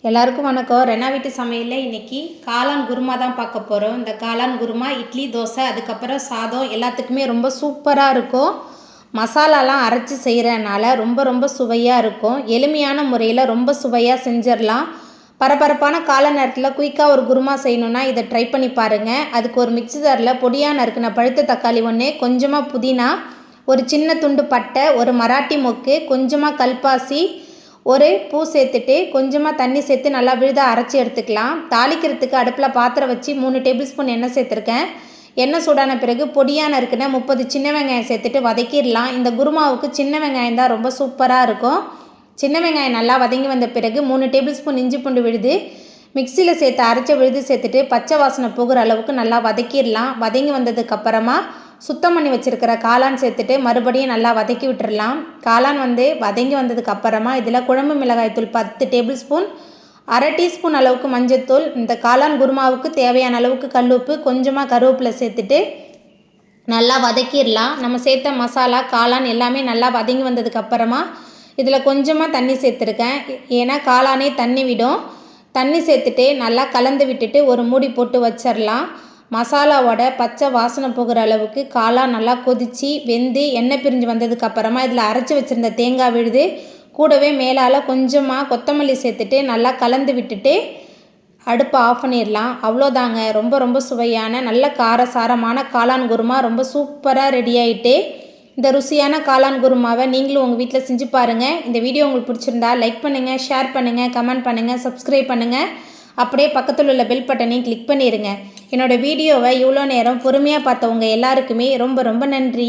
எல்லாருக்கும் வணக்கம். ரெனா வீட்டு சமையலில் இன்றைக்கி காளான் குருமா தான் பார்க்க போகிறோம். இந்த காளான் குருமா இட்லி, தோசை, அதுக்கப்புறம் சாதம் எல்லாத்துக்குமே ரொம்ப சூப்பராக இருக்கும். மசாலாலாம் அரைச்சி செய்கிறனால ரொம்ப சுவையாக இருக்கும். எளிமையான முறையில் ரொம்ப சுவையாக செஞ்சிடலாம். பரபரப்பான கால நேரத்தில் குயிக்காக ஒரு குருமா செய்யணுன்னா இதை ட்ரை பண்ணி பாருங்கள். அதுக்கு ஒரு மிக்ஸி ஜாரில் பொடியாக நறுக்கின பழுத்த தக்காளி ஒன்று, கொஞ்சமாக புதினா, ஒரு சின்ன துண்டு பட்டை, ஒரு மராட்டி மொக்கு, கொஞ்சமாக கல்பாசி, ஒரு பூ சேர்த்துட்டு கொஞ்சமாக தண்ணி சேர்த்து நல்லா விழுதாக அரைச்சி எடுத்துக்கலாம். தாளிக்கிறதுக்கு அடுப்பில் பாத்திரம் வச்சு 3 டேபிள் ஸ்பூன் எண்ணெய் சேர்த்துருக்கேன். எண்ணெய் சூடான பிறகு பொடியான இருக்குன்னு 30 சின்ன வெங்காயம் சேர்த்துட்டு வதக்கிடலாம். இந்த குருமாவுக்கு சின்ன வெங்காயம் தான் ரொம்ப சூப்பராக இருக்கும். சின்ன வெங்காயம் நல்லா வதங்கி வந்த பிறகு 3 டேபிள் ஸ்பூன் இஞ்சி பூண்டு விழுது மிக்சியில் சேர்த்து அரைச்ச விழுது சேர்த்துட்டு பச்சை வாசனை போகிற அளவுக்கு நல்லா வதக்கிடலாம். வதங்கி வந்ததுக்கப்புறமா சுத்தம் பண்ணி வச்சுருக்கிற காளான் சேர்த்துட்டு மறுபடியும் நல்லா வதக்கி விட்டுடலாம். காளான் வதங்கி வந்ததுக்கப்புறமா இதில் குழம்பு மிளகாய்த்தூள் 10 டேபிள் ஸ்பூன், அரை டீஸ்பூன் அளவுக்கு மஞ்சள்தூள், இந்த காளான் குருமாவுக்கு தேவையான அளவுக்கு கல்லுப்பு, கொஞ்சமாக கருவேப்பிலை சேர்த்துட்டு நல்லா வதக்கிடலாம். நம்ம சேர்த்த மசாலா காளான் எல்லாமே நல்லா வதங்கி வந்ததுக்கப்புறமா இதில் கொஞ்சமாக தண்ணி சேர்த்துருக்கேன். ஏன்னா காளானே தண்ணி விடும். தண்ணி சேர்த்துட்டு நல்லா கலந்து விட்டுட்டு ஒரு மூடி போட்டு வச்சிடலாம். மசாலாவோட பச்சை வாசனை போகிற அளவுக்கு காளான் நல்லா கொதித்து வெந்து எண்ணெய் பிரிஞ்சு வந்ததுக்கப்புறமா இதில் அரைச்சி வச்சுருந்த தேங்காய் விழுது கூடவே மேலால் கொஞ்சமாக கொத்தமல்லி சேர்த்துட்டு நல்லா கலந்து விட்டுட்டு அடுப்பை ஆஃப் பண்ணிடலாம். அவ்வளோதாங்க. ரொம்ப சுவையான நல்ல காரசாரமான காளான் குருமா ரொம்ப சூப்பராக ரெடி ஆகிட்டு. இந்த ருசியான காளான் குருமாவை நீங்களும் உங்கள் வீட்டில் செஞ்சு பாருங்கள். இந்த வீடியோ உங்களுக்கு பிடிச்சிருந்தா லைக் பண்ணுங்கள், ஷேர் பண்ணுங்கள், கமெண்ட் பண்ணுங்கள், சப்ஸ்கிரைப் பண்ணுங்கள். அப்படியே பக்கத்தில் உள்ள பெல் பட்டனையும் கிளிக் பண்ணிடுங்க. என்னோடய வீடியோவை இவ்வளோ நேரம் பொறுமையாக பார்த்தவங்க எல்லாருக்குமே ரொம்ப நன்றி.